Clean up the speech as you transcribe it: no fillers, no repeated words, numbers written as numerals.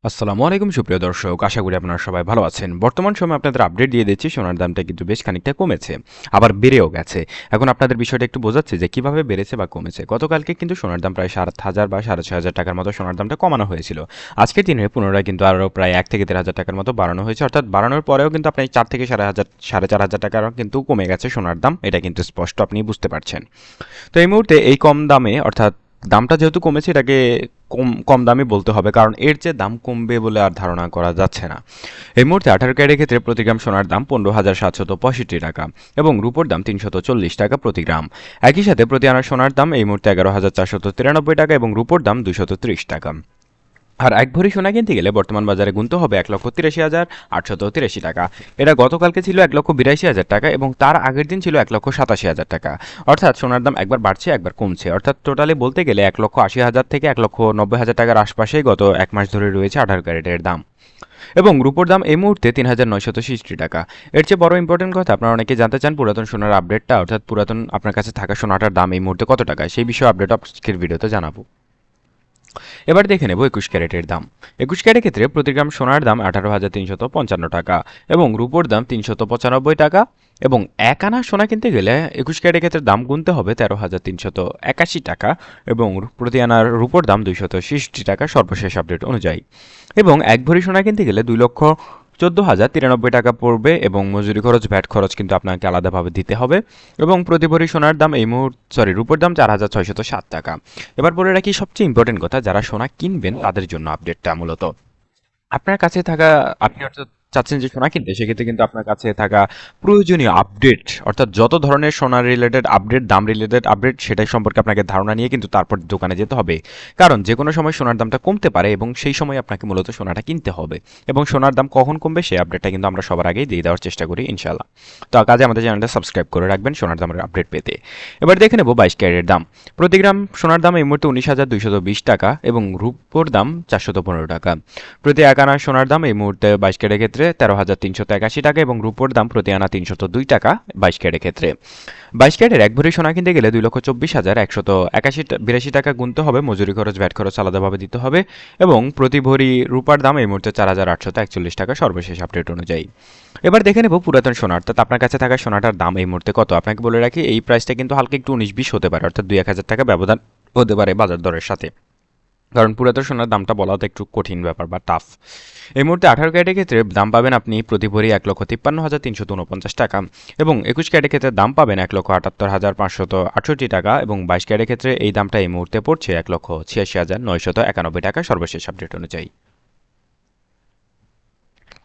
আসসালামু আলাইকুম সুপ্রিয় দর্শক, আশা করি আপনারা সবাই ভালো আছেন। বর্তমান সময়ে আপনাদের আপডেট দিয়ে দিচ্ছি, সোনার দামটা কিন্তু বেশ খানিকটা কমেছে, আবার বেড়েও গেছে। এখন আপনাদের বিষয়টা একটু বোঝাচ্ছি যে কিভাবে বেড়েছে বা কমেছে। গতকালকে কিন্তু সোনার দাম প্রায় ৭,০০০ বা ৬,৫০০ টাকার মতো সোনার দামটা কমানো হয়েছিল। আজকের দিনে পুনরায় কিন্তু আরও প্রায় ১ থেকে ১,৫০০ টাকার মতো বাড়ানো হয়েছে, অর্থাৎ বাড়ানোর পরেও কিন্তু আপনার ৪ থেকে ৪,৫০০ টাকারও কিন্তু কমে গেছে সোনার দাম। এটা কিন্তু স্পষ্ট আপনি বুঝতে পারছেন। তো এই মুহূর্তে এই কম দামে, অর্থাৎ দামটা যেহেতু কমেছে, এটাকে কম কম দামই বলতে হবে, কারণ এর যে দাম কমবে বলে আর ধারণা করা যাচ্ছে না। এই মুহূর্তে ১৮ ক্যারেটের ক্ষেত্রে প্রতি গ্রাম সোনার দাম ১৫,৭৬৫ টাকা এবং রূপোর দাম ৩৪০ টাকা প্রতি গ্রাম। একই সাথে প্রতি আনা সোনার দাম এই মুহূর্তে ১১,৪৯৩ টাকা এবং রূপোর দাম ২৩০ টাকা। আর এক ভরি সোনা কিনতে গেলে বর্তমান বাজারে গুনতে হবে ১,৮৩,৮৮৩ টাকা। এটা গতকালকে ছিল ১,৮২,০০০ টাকা এবং তার আগের দিন ছিল ১,৮৭,০০০ টাকা। অর্থাৎ সোনার দাম একবার বাড়ছে একবার কমছে, অর্থাৎ টোটালি বলতে গেলে ১,৮০,০০০ থেকে ১,৯০,০০০ টাকার আশপাশেই গত এক মাস ধরে রয়েছে ১৮ ক্যারেটের দাম। এবং রূপোর দাম এই মুহূর্তে ৩,৯৬০ টাকা। এর চেয়ে বড় ইম্পর্টেন্ট কথা, আপনারা অনেকে জানতে চান পুরাতন সোনার আপডেটটা, অর্থাৎ পুরাতন আপনার কাছে থাকা সোনাটার দাম এই মুহূর্তে কত টাকা, সেই বিষয়ে আপডেট আজকের ভিডিওতে জানাবো। এবার দেখে নেব ২১ ক্যারেটের দাম। ২১ ক্যারেটের ক্ষেত্রে প্রতি গ্রাম সোনার দাম ১৮,৩৫৫ টাকা এবং রূপোর দাম ৩৯৫ টাকা এবং এক আনা সোনা কিনতে গেলে ২১ ক্যারেটের ক্ষেত্রে দাম গুনতে হবে ১৩,৩৮১ টাকা এবং প্রতি আনার রূপোর দাম ২৬০ টাকা সর্বশেষ আপডেট অনুযায়ী। এবং এক ভরি সোনা কিনতে গেলে ২,১৪,০৯৩ টাকা পড়বে এবং মজুরি খরচ, ভ্যাট খরচ কিন্তু আপনাকে আলাদাভাবে দিতে হবে। এবং প্রতি ভরি সোনার দাম এই রূপোর দাম ৪,৬০৭ টাকা। এবার বলে রাখি সবচেয়ে ইম্পর্টেন্ট কথা, যারা সোনা কিনবেন তাদের জন্য আপডেটটা মূলত। আপনার কাছে থাকা, আপনি অর্থাৎ চাচ্ছেন যে সোনা কিনতে, সেক্ষেত্রে কিন্তু আপনার কাছে থাকা প্রয়োজনীয় আপডেট, অর্থাৎ যত ধরনের সোনা রিলেটেড আপডেট, দাম রিলেটেড আপডেট, সেটাই সম্পর্কে আপনাকে ধারণা নিয়ে কিন্তু তারপর দোকানে যেতে হবে। কারণ যে কোনো সময় সোনার দামটা কমতে পারে এবং সেই সময় আপনাকে মূলত সোনাটা কিনতে হবে। এবং সোনার দাম কখন কমবে সেই আপডেটটা কিন্তু আমরা সবার আগেই দিয়ে দেওয়ার চেষ্টা করি ইনশাল্লাহ। তো কাজে আমাদের চ্যানেলটা সাবস্ক্রাইব করে রাখবেন সোনার দামের আপডেট পেতে। এবার দেখে নেব ২২ ক্যারেটের দাম। প্রতি গ্রাম সোনার দাম এই মুহূর্তে ১৯,২২০ টাকা এবং রূপোর দাম ৪১৫ টাকা। প্রতি এক আনা সোনার দাম এই মুহূর্তে ২২ ক্যারেটের ক্ষেত্রে ১৩,৩৮১ টাকা এবং রূপোর দাম প্রতি আনা ৩০২ টাকা ২২ ক্যারেটের ক্ষেত্রে। ২২ ক্যারেটের এক ভরি সোনা কিনতে গেলে ২,২৪,১৮২ টাকা গুনতে হবে, মজুরি খরচ, ভ্যাট খরচ আলাদাভাবে দিতে হবে এবং প্রতি ভরি রূপার দাম এই মুহূর্তে ৪,৮৪১ টাকা সর্বশেষ আপডেট অনুযায়ী। এবার দেখে নেব পুরাতন সোনা, অর্থাৎ আপনার কাছে থাকা সোনাটার দাম এই মুহূর্তে কত। আপনাকে বলে রাখি এই প্রাইসটা কিন্তু হালকা একটু ১৯-২০ হতে পারে, অর্থাৎ ২-১,০০০ টাকা ব্যবধান হতে পারে বাজার দরের সাথে, কারণ পুরাতন সোনার দামটা বলা তো একটু কঠিন ব্যাপার বা টাফ। এই মুহূর্তে ১৮ ক্যারেটের ক্ষেত্রে দাম পাবেন আপনি প্রতি ভরি ১,৫৩,৩৪৯ টাকা এবং ২১ ক্যারেটের ক্ষেত্রে দাম পাবেন ১,৭৮,৫৬৮ টাকা এবং ২২ ক্যারেটের ক্ষেত্রে এই দামটা এই মুহূর্তে পড়ছে ১,৮৬,৯৯১ টাকা সর্বশেষ আপডেট অনুযায়ী।